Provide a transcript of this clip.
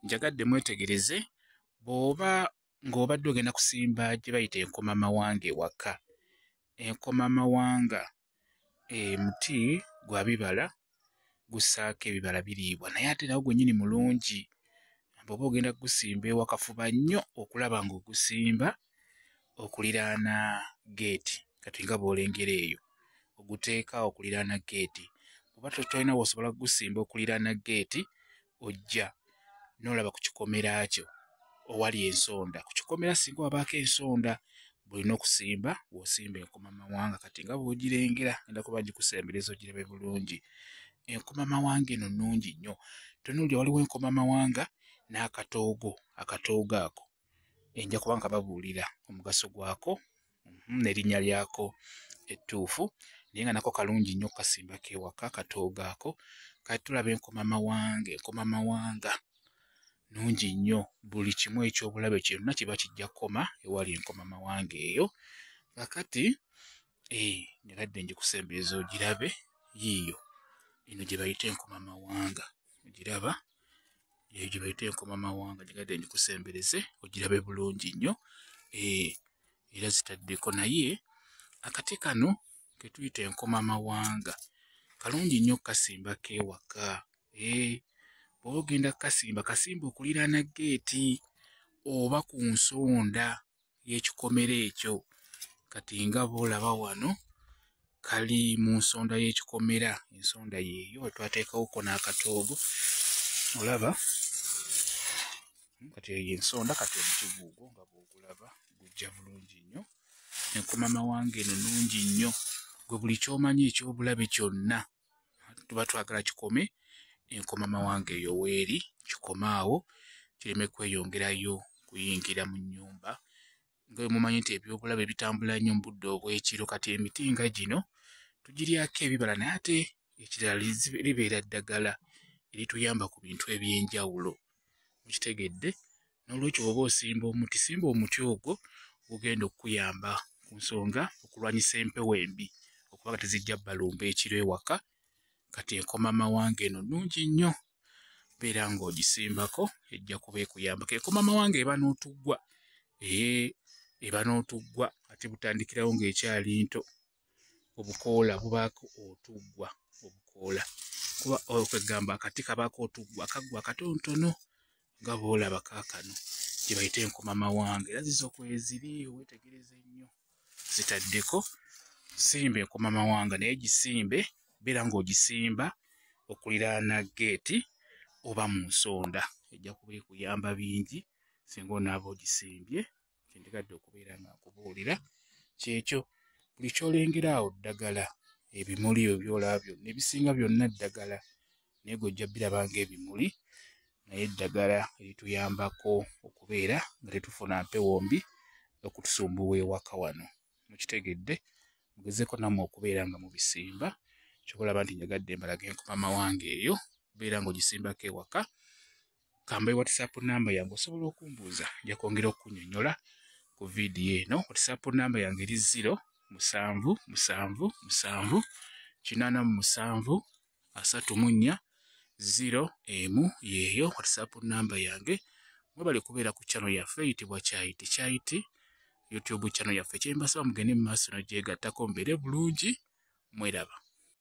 njagadde mwetegereze bw'oba ng'obadde ogenda kusimba gye bayita enkomamawanga ewaka. Enkomamawanga muti gwa bibala gussaako ebibala biriibwa naye ate nawo gwennyini mulungi. Bw'oba ogenda gusimba ewaka fuba nnyo okulaba ng'ogusimba okuliraana geeti kati nga bw'olengera eyo oguteeka okuliraana geeti. Bw'oba tolina w'osobola kugusimba okuliraana geeti ojja n'olaba ku kikomera kyo owali ensonda. Ku kikomera singa wabaako ensonda bw'olina okusimba w'osimba enkomamawanga kati nga bw'ogirengera ngenda kuba ngikusembereza ogirabe bulungi. Enkomamawanga eno nnungi nnyo. Tunuulira waliwo enkomamawanga n'akatoogo. Akatoogo ako nja kuba nkababuulira omugaso gwako n'erinnya lyako ettuufu naye nga nako kalungi nnyo okukasimbako ewaka akatoogo ako. Kati tulaba enkomamawanga. Enkomamawanga nnungi nnyo. Buli kimu eky'obulabe kyonna kiba kijja kukoma ewali enkomamawanga eyo. Kakati njagadde ngikusembereza ogirabe yiiyo. Eno gye bayita enkomamawanga. Ogiraba? Eyo gye bayita enkomamawanga. Njagadde ngikusembereze ogirabe bulungi nnyo. Era zitaddeko naye akati kano ke tuyita enkomamawanga kalungi nnyo okukasimbako ewaka. Bw'oba ogenda kukasimba kasimba okuliraana geeti oba ku nsonda y'ekikomera ekyo. Kati nga bw'olaba wano kali mu nsonda y'ekikomera. Ensonda yeeyo twateekawoko n'akatoogo. Olaba? Kati eyo ensonda kati omuti guugwo nga bw'ogulaba gujja bulungi nnyo. Enkomamawanga eno nnungi nnyo. Gwe buli ky'omanyi eky'obulabe kyonna tuba twagala kikome enkomamawanga eyo weeri kikome awo kireme kweyongerayo kuyingira mu nnyumba. Nga bwe mumanyi nti ebyobulabe bitambula nnyo mu budde obw'ekiro kati emiti nga gino tugiryako ebibala naye ate ekirala libeera ddagala erituyamba ku bintu eby'enjawulo. Mukitegedde? N'olwekyo bw'oba osimba omuti simba omuti ogwo gugenda okukuyamba ku nsonga okulwanyisa empewo embi okuba nga tezijja balumba ekiro ewaka. Kati enkomamawanga eno nnungi nnyo. Beera ng'ogisimbako ejja kuba ekuyambako. Enkomamawanga eba n'otuggwa. Eba n'otuggwa ate butandikirawo ng'ekyali nto. Obukoola bubaako otuggwa. Obukoola kuba okwegamba akati kabaako otuggwa akaggwa akatonotono nga bw'olaba kaakano gye bayita enkomamawanga. Era zizo kweziri weetegereze nnyo zitaddeko. Simba enkomamawanga naye gisimbe beera ng'ogisimba okuliraana geeti oba mu nsonda. Ejja kuba ekuyamba bingi singa onaaba ogisimbye. Kyendigadde okubeera nga nkubuulira kyekyo. Buli ky'olengera awo ddagala. Ebimuli ebyo by'olaba byonna ebisinga byonna ddagala naye gojja biraba ng'ebimuli naye eddagala erituyambako okubeera nga tetufuna mpewo mbi okutusumbuwa ewaka wano. Mukitegedde? Mugezeeko nammwe okubeera nga mubisimba. Kyobalaba nti njagadde mbalaga enkomamawanga eyo beera ng'ogisimbako ewaka. Kambaye WhatsApp namba yange osobola okumbuuza nja kwongera okukunnyonnyola ku viidiyo eno. WhatsApp namba yange eri 077873401 yeeyo WhatsApp namba yange. Mwebale kubeera ku channel yaffe eyitibwa Kyayiti YouTube channel yaffe. Kyembasaba mugende mu maaso n'ogyegattako mubeere bulungi. Mweraba.